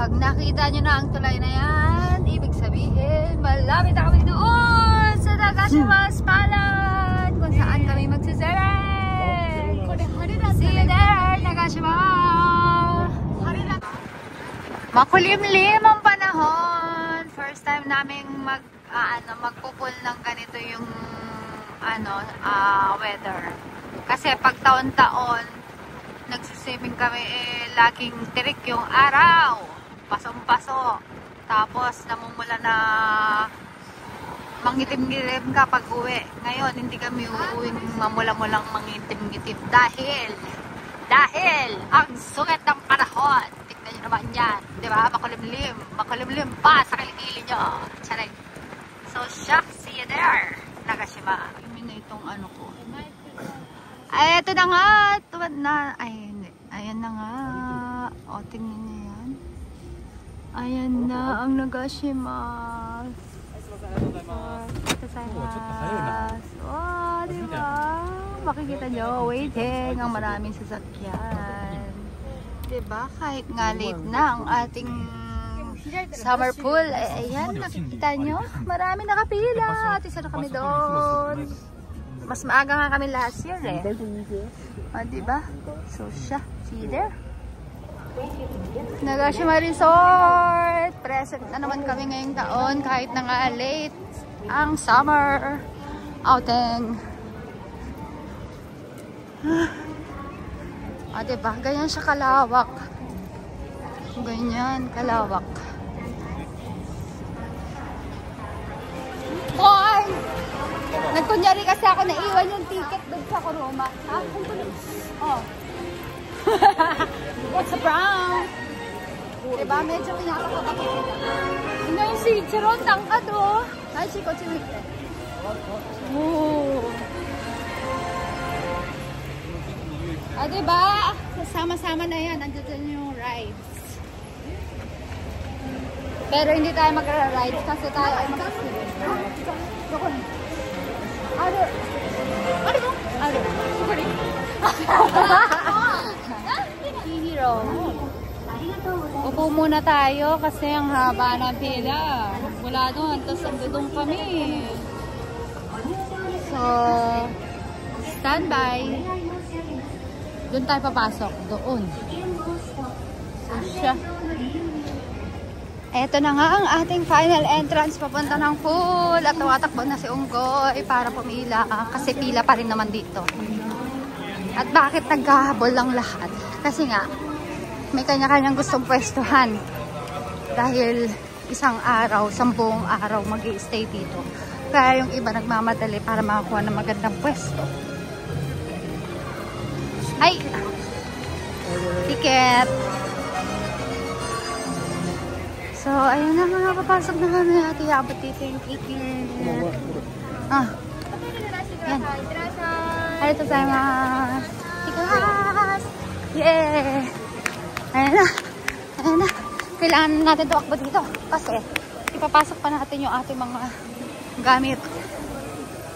Pag nakita nyo na ang tulay na yan, ibig sabihin, malapit na kami doon sa Nagashima's Palad, kung saan kami magsiserve. See you there, Nagashima! Makulimlim ang panahon. First time namin magpupul ng ganito yung weather. Kasi pag taon-taon, nagsiswimming kami laging tirik yung araw. Pasong-paso. Tapos namumula na mangitim-ngitim ka pag uwi. Ngayon, hindi kami uuwing mamula-mulang mangitim-ngitim dahil ang sugat ng panahon. Tignan nyo naman yan. Diba? Makulimlim. Makulimlim pa sa kilikili nyo. Charay. So, see you there, Nagashima. Yung itong ko. Ay, ito na nga. Tuwad na. Ay, hindi. Ayan na nga. O, tingnan nyo yan. Ayan na ang Nagashima. Oh, diba? Makikita nyo, waiting ang maraming sasakyan. Diba? Kahit nga late na ang ating summer pool. Ayan, nakikita nyo. Marami nakapila. At isa na kami doon. Mas maaga nga kami last year diba? So, see you there. Nagashima Resort. Present na naman kami ngayong taon kahit na nga late ang summer outing. Diba? Ganyan siya kalawak. Ganyan kalawak. Hoy! Nagkunyari kasi ako naiwan yung ticket doon sa Kuruma. Ha? Oh. What's the brown? Diba? Medyo pinapakot ako sila. Ano yung si Chiron? Tangkad Ay, Chico, Chimite. Diba? Sama-sama na yan. Andyan yung rides. Pero hindi tayo magra-rides kasi tayo ay mag-experience. Hero. Upo muna tayo kasi ang haba ng pila. Wala doon, tapos andun kami. So, standby. Doon tayo papasok. Doon. So, eto na nga ang ating final entrance papunta ng pool at tumatakbo na si Unggoy para pumila kasi pila pa rin naman dito. At bakit naghahabol lang lahat? Kasi nga, may kanya-kanyang gustong pwestuhan dahil isang buong araw mag-i-stay dito. Kaya yung iba nagmamadali para makakuha ng magandang pwesto. Ay! Ticket! So, ayun na mga papasok na kami at iabot dito yung ticket. Yan. Arigatou gozaimasu. Tikas! Yay! Ayun na. Ayun na. Kailangan natin tumakbo dito kasi ipapasok pa natin yung ating mga gamit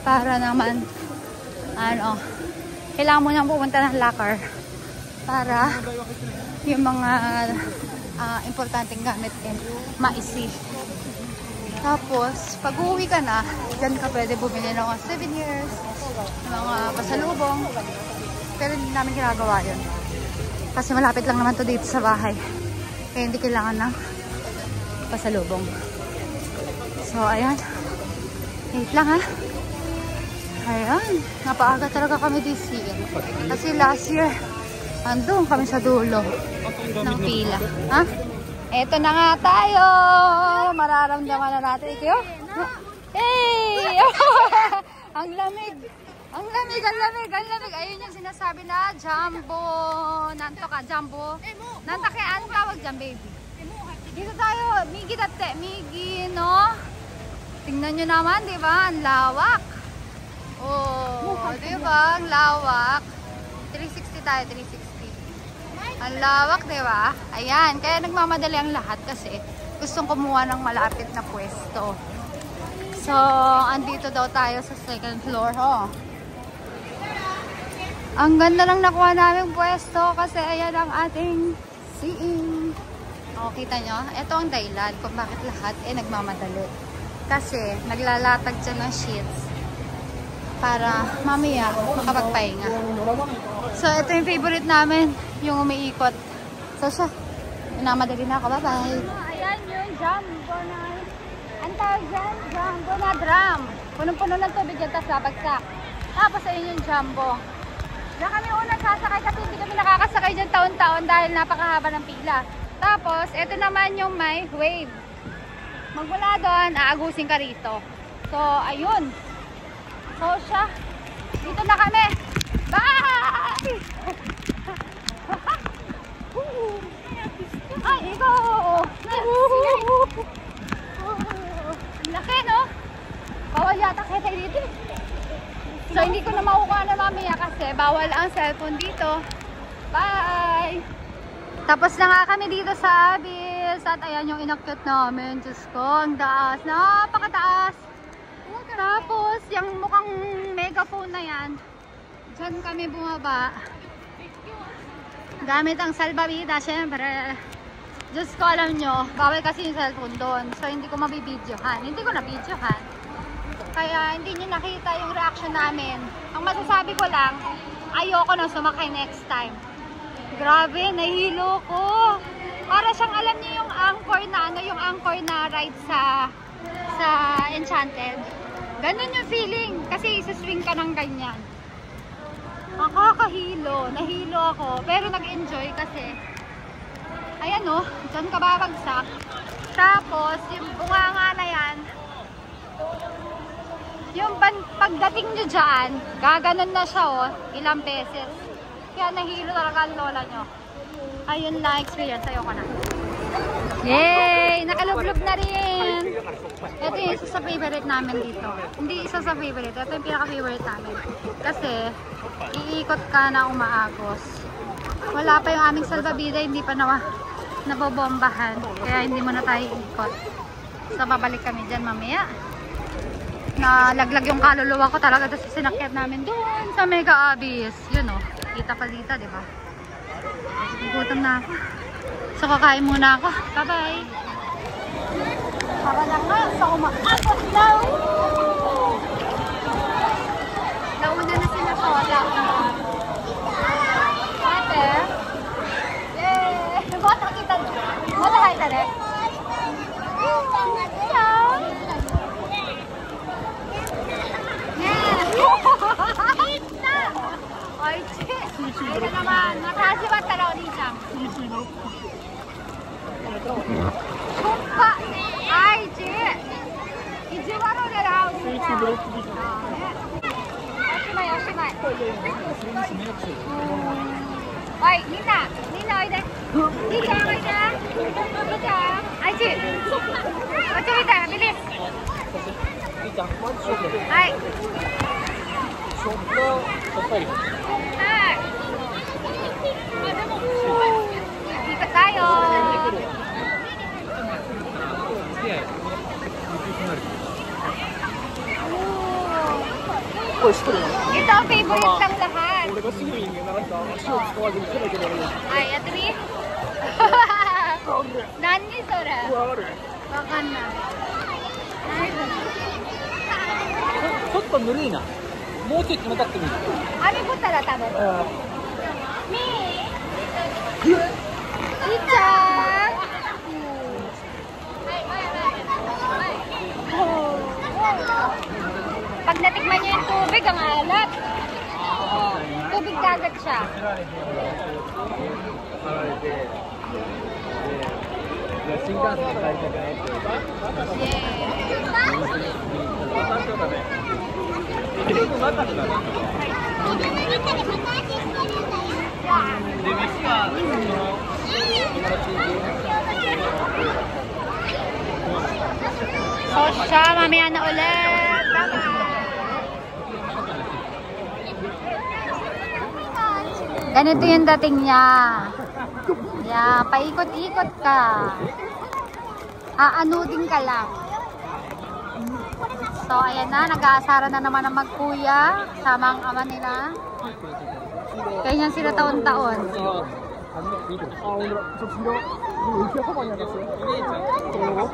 para naman kailangan mo nang pumunta ng locker para yung mga importanteng gamit ma-isip. Tapos, pag uwi ka na, dyan ka pwede bumili ng mga souvenirs, mga pasalubong. Pero hindi namin ginagawa yun. Kasi malapit lang naman to dito sa bahay. Kaya hindi kailangan ng pasalubong. So, ayan. Wait lang Ayan. Napaaga talaga kami this year. Kasi last year, andun kami sa dulo ng pila. Eto na nga tayo. Mararamdaman na natin. Hey! Ang lamig. Ang lamig. Ayun yung sinasabi na jumbo. Nanto ka, jumbo. Nantakean tawag dyan, baby. Dito tayo. Migi dati. Migi, no? Tingnan nyo naman, di ba? Ang lawak. Di ba? Ang lawak. 360 tayo, 360. Ang lawak, di ba? Ayan, kaya nagmamadali ang lahat kasi gustong kumuha ng malapit na pwesto. So, andito daw tayo sa second floor, Ang ganda lang nakuha namin pwesto kasi ayan ang ating seeing. O, kita nyo? Ito ang dahilan kung bakit lahat nagmamadali. Kasi naglalatag dyan ng sheets para mamaya makapagpahinga. So, ito yung favorite namin, yung umiikot. So, siya, minamadali na ako. Bye-bye! Ayan yung jumbo na, ang tawag dyan, jumbo na drum. Punong-puno ng tubig yan, tapos babagsak. Tapos, ayun yung jumbo. Diyan kami unang sasakay kasi hindi kami nakakasakay dyan taon-taon dahil napakahaba ng pila. Tapos, ito naman yung may wave. Magmula doon, aagusin ka rito. So, ayun. So, siya. Dito na kami. Bye! Ay, ikaw! Ang laki, no? Bawal yata kaya tayo dito. So, hindi ko na makukuha na mamaya kasi bawal ang cellphone dito. Bye! Tapos na nga kami dito sa Abyss. At ayan yung inakyat namin. Diyos ko, ang taas. Napakataas. Tapos, yung mukhang megaphone na yan. Diyan kami bumaba. Gamit ang salbabida, syempre. Diyos ko, alam nyo, bawal kasi yung cellphone doon. So, hindi ko mabibidyohan. Hindi ko nabidyohan. Kaya, hindi nyo nakita yung reaction namin. Ang masasabi ko lang, ayoko na sumakay next time. Grabe, nahilo ko. Para siyang alam niyo yung anchor na yung anchor na ride sa Enchanted. Ganun yung feeling kasi isa-swing ka ng ganyan. Nakakahilo, nahilo ako, pero nag-enjoy kasi ayan oh, dyan ka babagsak. Tapos yung bunganga na yan, yung pagdating nyo dyan, gaganon na siya oh, ilang beses. Kaya nahilo talaga ang lola nyo. Ayun na experience. Ayoko na. Yay! Nakalublob na rin! Ito yung isa sa favorite namin dito. Hindi isa sa favorite. Ito yung pinaka-favorite namin. Kasi, iikot ka na umaagos. Wala pa yung aming salbabida. Hindi pa nabobombahan. Kaya hindi mo na tayo iikot. So, babalik kami dyan mamaya. Nalaglag yung kaluluwa ko talaga. Tapos sinakyat namin doon sa Mega Abyss. Yun o. Kita pa dito, di ba? Gutom na ako. So, kakain muna ako. Bye-bye! Para na nga sa umaakot daw! Nauna na sila soda. Ate? Yay! Bota kita. Bota hai tare. Hello! Ay, che! Ay na naman. Nakasibat talaw nisang. Kumpa! Ay, che! Ijiwaro na raw nisang. Oshimai, oshimai. Oy, Nina! Nina, oide. Nina, oide. Nina. Ay, che! Ocho mita, bilis. Ay. Ikot tayo. Ito ang favorite ng lahat. Ay, atri? Nani sora? Baka na. ちょっとぬるいな。もうちょい冷たくてみる。Ano po tala tama? Mi? Chicha! Pag natikman niyo yung tubig, ang alat. Tubig dagat siya. So siya, mamaya na ulit. Ganito yung dating niya. Yeah, paikot-ikot ka. Aanutin ka lang. So, ayan na. Nag-aasara na naman ang magkuya. Sama ang ama nila. Ganyan sila taon-taon. 初めて聞いてましあ、ほんとだ。ちょっと色浮きはパパに渡すよ。これを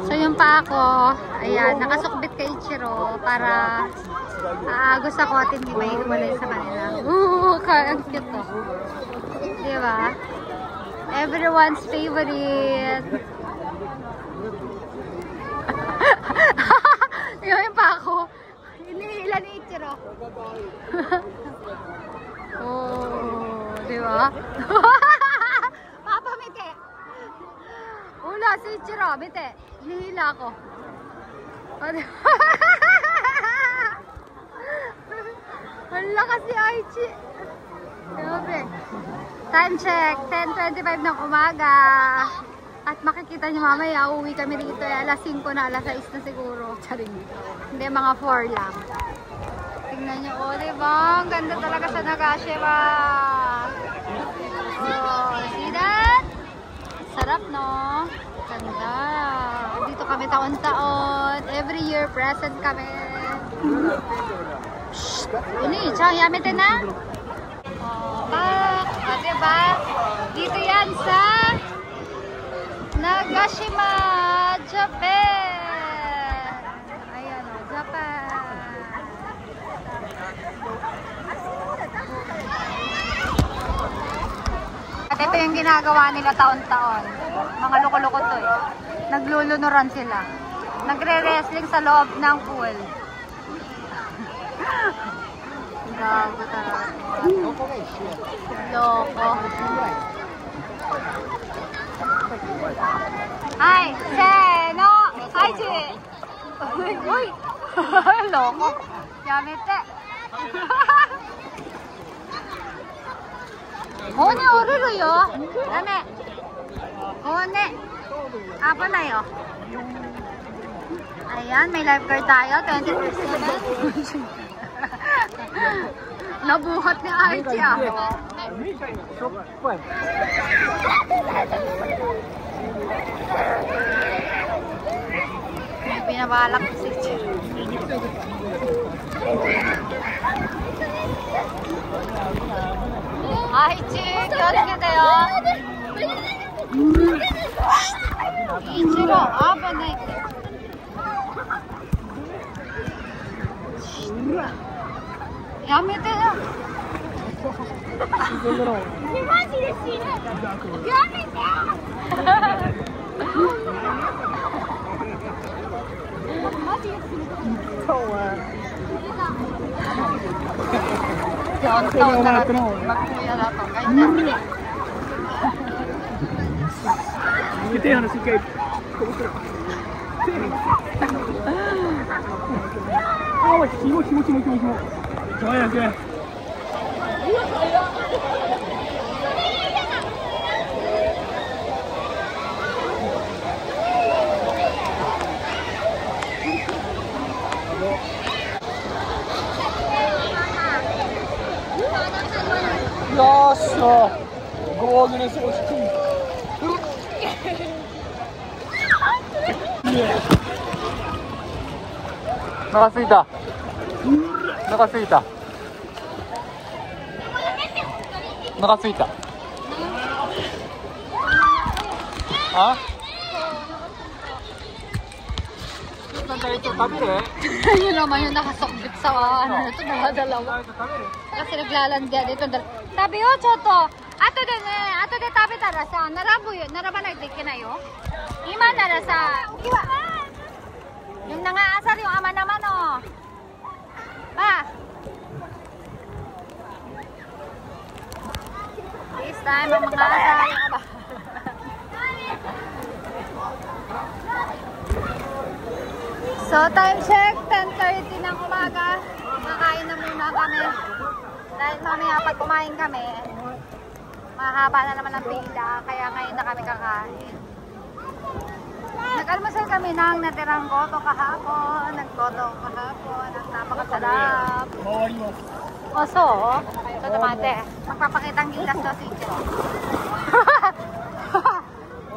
So yung pa ako, ayan, nakasukbit kay Ichiro para gusto ko at hindi may iwalay sa kanila. Ang cute to. Diba? Everyone's favorite. Yung pa ako, hinihila ni Ichiro. Oh, diba? Papa, mite. Ula, si Ichiro, mite. Hinihila ako. Hala kasi Aichi. Grabe. Time check, 10:25 ng umaga. At makikita nyo mamaya, uuwi kami rito. Alas 5 na, alas 6 na siguro. Charing. Hindi, mga 4 lang. Tingnan nyo, oh, diba? Ang ganda talaga sa Nagashima. Oh, see that? Sarap, no? Ganda. Dito kami taon-taon. Every year, present kami. Shhh! Ini, chang yamete na? Oh, back. Oh, diba? Dito yan sa Nagashima, Japan. Ayan, oh, Japan. At ito yung ginagawa nila taon-taon. Mga loko-loko to eh. Naglulunuran sila. Nagre-wrestling sa loob ng pool. Gago talaga. Loko. Ay, seno! Ay, chi! Uy! Loko. Yamete. Hone oruru yo. Dame. Hone. Apa na yo? Ayan, may lifeguard tayo. 24/7. Nabuhat ni Aichi ah. May pinabalak si Aichi. Aichi, kiyosuke yo. Ichiro, apanai. Yamete yo. Maji desu yo. Yamete. Taon-taon na natin magkuya na ito. Ganyan. Ito yung si Kate. Ah, kimo. Kaya, kaya. Yassa! Gående så stort! Nakasita. Nakasita. Nakasita. Ha? Yun naman yung nakasokbit sa ano ito, dalawa. Kasi naglalandian dito. Tabi yo, choto. Ato de tabi tara sa narabanay de kinayo. Ima nara sa iwa. Yung nangaasar yung ama naman oh. Ba. This time ang mga asar yung aba. So time check, 10:30 ng umaga. Kakain na muna kami. Dahil mamaya pag kumain kami, mahaba na naman ang pila. Kaya ngayon na kami kakain. Nag-almusal kami ng natirang goto kahapon. Nag-goto kahapon. Ang napakasarap. Oso, ito tamate. Magpapakitang gilas to si Ichiro.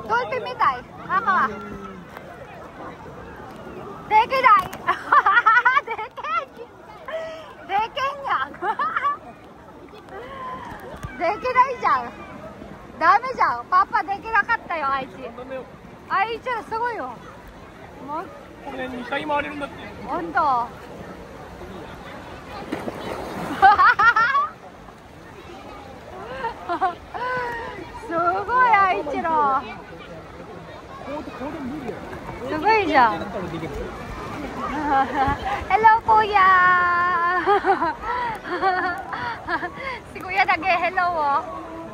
Dolphin mitay. Ako ah. Deke dai. Deke niya. Deke dai ダメじゃん。パパできなかったよ、愛知。愛知はすごいよ。もうこれ2回回れるんだって。ほんと。すごい、愛知の。すごいじゃん。Hello, kuya! Si kuya nag-hello, oh.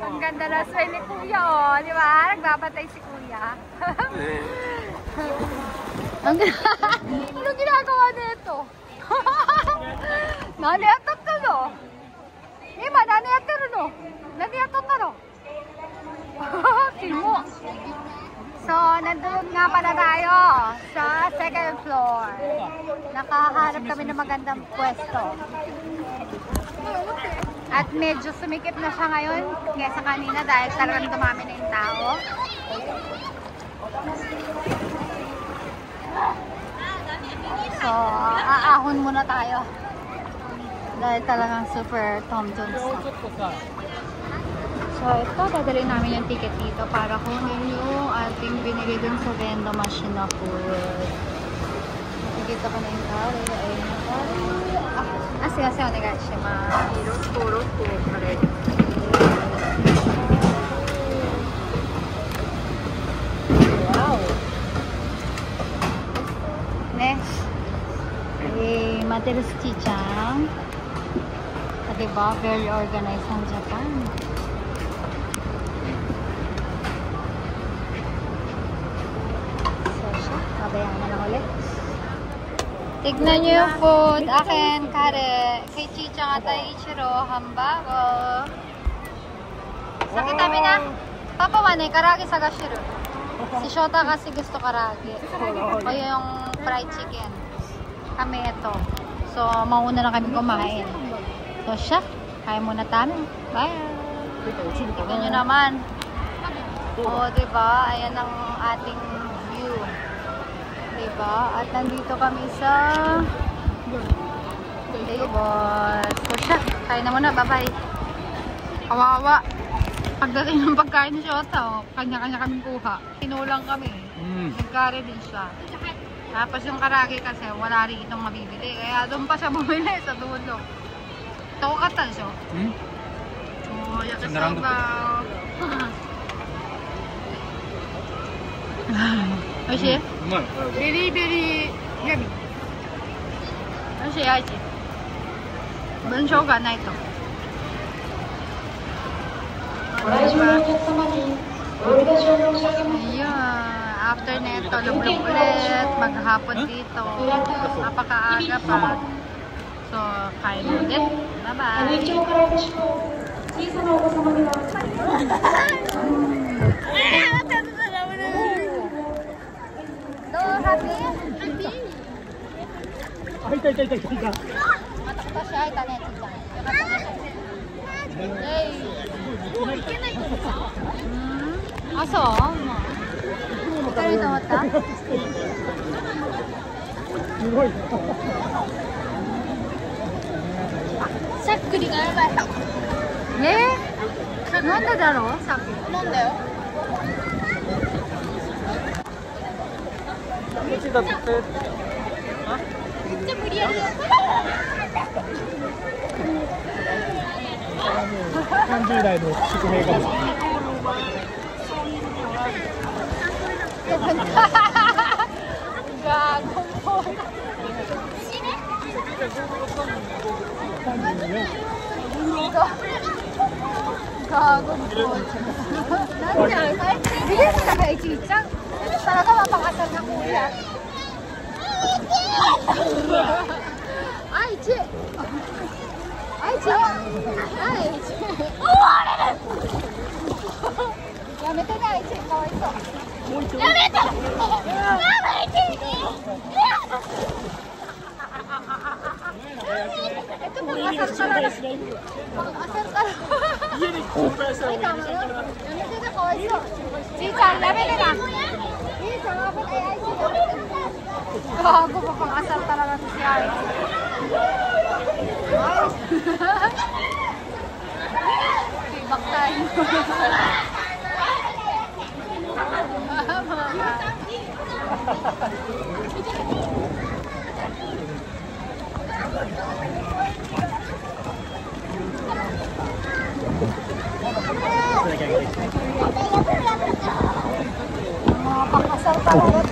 Ang ganda na smile ni kuya, oh. Di ba? Nagpapatay si kuya. Anong ginagawa nito? Nani yattatta no? Ima, nani yatteru no? Nani yattatta no? Kimo. So, nandun nga pala tayo sa second floor. Nakaharap kami ng magandang pwesto. At medyo sumikip na siya ngayon kaysa kanina dahil talagang dumami na yung tao. So, aahon muna tayo. Dahil talagang super Tom Jones na. So, ito, dadalhin namin yung ticket dito para kunin yung ating binili dun sa vendo machine na food. Nakikita ko na yung tari. Ayun yung tari. Kasi, onegaishimasu. Wow! Next. Materu Tsuchi-chan. Diba? Very organized ang Japan. Babayan na lang ulit. Tignan nyo yung food. Akin, kare. Kay Chicha at Ichiro, hambago. Sakit kami na. Papa wa ne, karage sagashiru. Si Shota kasi gusto karage. O yung fried chicken. Kami ito. So, mauna na kami kumain. So, siya. Kaya muna tayo. Bye! Tignan nyo naman. O, diba? Ayan ang ating view. Diba? At nandito kami sa table. So siya, kain na muna. Bye-bye. Kawawa. Pagdating ng pagkain ni Shota, kanya-kanya kaming kuha. Kinulang kami. Nagkari din siya. Tapos yung karage kasi wala rin itong mabibili. Kaya doon pa siya bumili sa dulo. Ito ko katan siya. Oh, yakisoba. Oishii? Very, very yummy. Oishii, Aichi. Bunshou ga nai to. Ayan. After neto, lublog ulit. Maghapon dito. Napakaaga pa. So, kain ulit. Bye-bye. Matakta siya, itanet siya. Yay! Aso? Ikaw rin tumata? Sakkuri ga yabai. Nande daro? Sakkuri. Nande yo? だって。めっちゃ無理やりや30代の宿命かも。Gago po. Gago po. Nandiyan, bilis na kay Chichang. Talaga mapakasal na kuya. Aichi! Aichi! Aichi! Yamete na, Aichi. Kawaiso. Yamete! Aichi! Ito pang-asal talaga. Pang-asal talaga. Ay, tama yun. Yamete na, kawaiso. Chichang, yamete na. Chichang, kapag ay Aichi. Gago pa pang-asal talaga si Aichi. Sibak tayo. Mga pakasal pa rin.